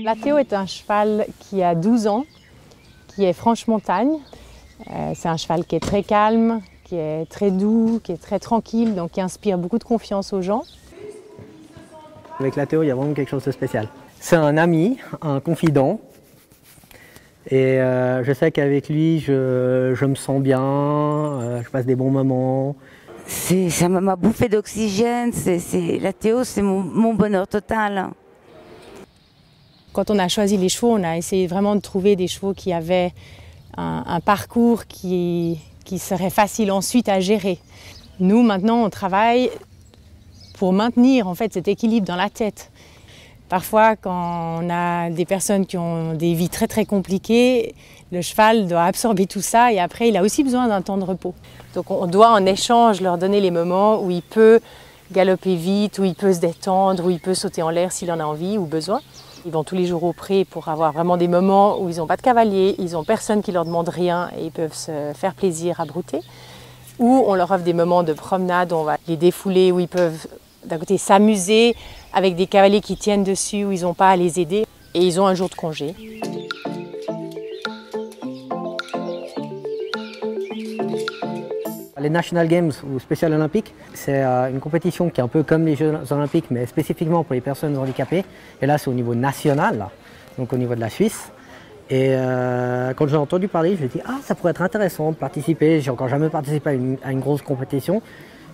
La Théo est un cheval qui a 12 ans, qui est franche montagne. C'est un cheval qui est très calme, qui est très doux, qui est très tranquille, donc qui inspire beaucoup de confiance aux gens. Avec la Théo, il y a vraiment quelque chose de spécial. C'est un ami, un confident. Et je sais qu'avec lui, je me sens bien, je passe des bons moments. Ça m'a bouffé d'oxygène. La Théo, c'est mon bonheur total. Quand on a choisi les chevaux, on a essayé vraiment de trouver des chevaux qui avaient un parcours qui serait facile ensuite à gérer. Nous, maintenant, on travaille pour maintenir en fait cet équilibre dans la tête. Parfois, quand on a des personnes qui ont des vies très très compliquées, le cheval doit absorber tout ça et après, il a aussi besoin d'un temps de repos. Donc on doit en échange leur donner les moments où il peut galoper vite, où il peut se détendre, où il peut sauter en l'air s'il en a envie ou besoin. Ils vont tous les jours au pré pour avoir vraiment des moments où ils n'ont pas de cavalier, ils n'ont personne qui leur demande rien et ils peuvent se faire plaisir à brouter. Ou on leur offre des moments de promenade où on va les défouler, où ils peuvent d'un côté s'amuser avec des cavaliers qui tiennent dessus, où ils n'ont pas à les aider. Et ils ont un jour de congé. Les National Games ou Special Olympics, c'est une compétition qui est un peu comme les Jeux Olympiques, mais spécifiquement pour les personnes handicapées. Et là, c'est au niveau national, donc au niveau de la Suisse. Et quand j'ai entendu parler, je me suis dit, ça pourrait être intéressant de participer. J'ai encore jamais participé à une grosse compétition.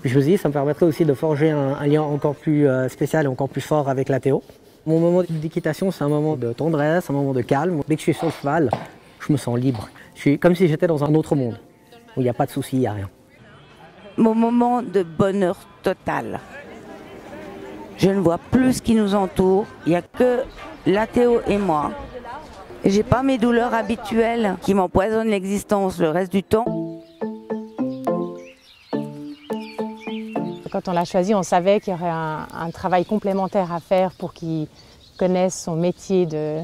Puis je me suis dit, ça me permettrait aussi de forger un lien encore plus spécial et encore plus fort avec la Théo. Mon moment d'équitation, c'est un moment de tendresse, un moment de calme. Dès que je suis sur le cheval, je me sens libre. Je suis comme si j'étais dans un autre monde, où il n'y a pas de soucis, il n'y a rien. Mon moment de bonheur total. Je ne vois plus ce qui nous entoure. Il n'y a que la Théo et moi. Je n'ai pas mes douleurs habituelles qui m'empoisonnent l'existence le reste du temps. Quand on l'a choisi, on savait qu'il y aurait un travail complémentaire à faire pour qu'il connaisse son métier de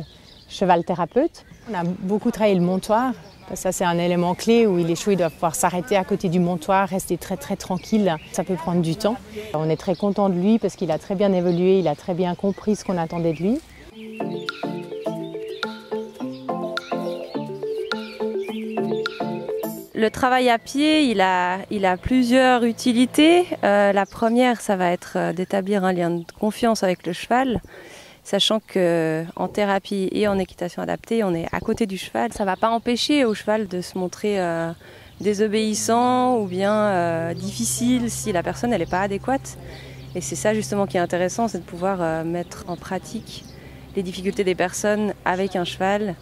cheval thérapeute. On a beaucoup travaillé le montoir. Ça, c'est un élément clé où les chevaux doivent pouvoir s'arrêter à côté du montoir, rester très très tranquille. Ça peut prendre du temps. On est très content de lui parce qu'il a très bien évolué, il a très bien compris ce qu'on attendait de lui. Le travail à pied, il a plusieurs utilités. La première, ça va être d'établir un lien de confiance avec le cheval, sachant qu'en thérapie et en équitation adaptée, on est à côté du cheval. Ça ne va pas empêcher au cheval de se montrer désobéissant ou bien difficile si la personne n'est pas adéquate. Et c'est ça justement qui est intéressant, c'est de pouvoir mettre en pratique les difficultés des personnes avec un cheval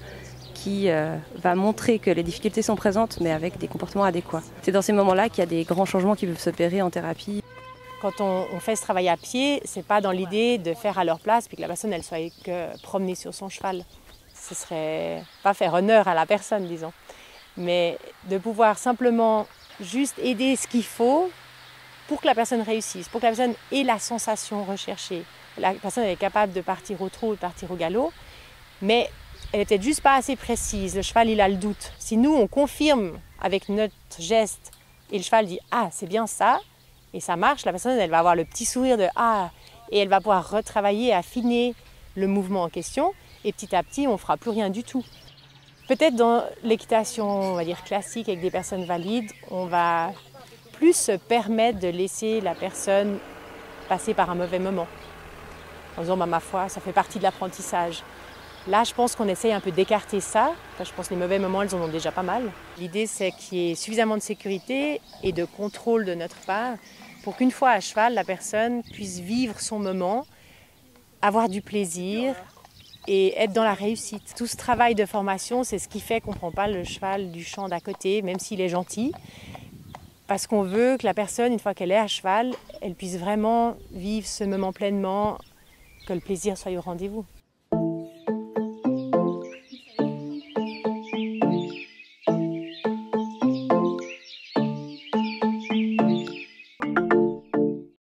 qui va montrer que les difficultés sont présentes, mais avec des comportements adéquats. C'est dans ces moments-là qu'il y a des grands changements qui peuvent s'opérer en thérapie. Quand on fait ce travail à pied, c'est pas dans l'idée de faire à leur place puis que la personne elle soit que promenée sur son cheval. Ce serait pas faire honneur à la personne, disons. Mais de pouvoir simplement juste aider ce qu'il faut pour que la personne réussisse, pour que la personne ait la sensation recherchée. La personne elle est capable de partir au trot, de partir au galop, mais elle n'est peut-être juste pas assez précise. Le cheval, il a le doute. Si nous, on confirme avec notre geste et le cheval dit « Ah, c'est bien ça », et ça marche, la personne, elle va avoir le petit sourire de « Ah », et elle va pouvoir retravailler, affiner le mouvement en question, et petit à petit, on ne fera plus rien du tout. Peut-être dans l'équitation, on va dire classique, avec des personnes valides, on va plus se permettre de laisser la personne passer par un mauvais moment. En disant « Ma foi, ça fait partie de l'apprentissage ». Là, je pense qu'on essaye un peu d'écarter ça. Je pense que les mauvais moments, elles en ont déjà pas mal. L'idée, c'est qu'il y ait suffisamment de sécurité et de contrôle de notre part pour qu'une fois à cheval, la personne puisse vivre son moment, avoir du plaisir et être dans la réussite. Tout ce travail de formation, c'est ce qui fait qu'on ne prend pas le cheval du champ d'à côté, même s'il est gentil, parce qu'on veut que la personne, une fois qu'elle est à cheval, elle puisse vraiment vivre ce moment pleinement, que le plaisir soit au rendez-vous.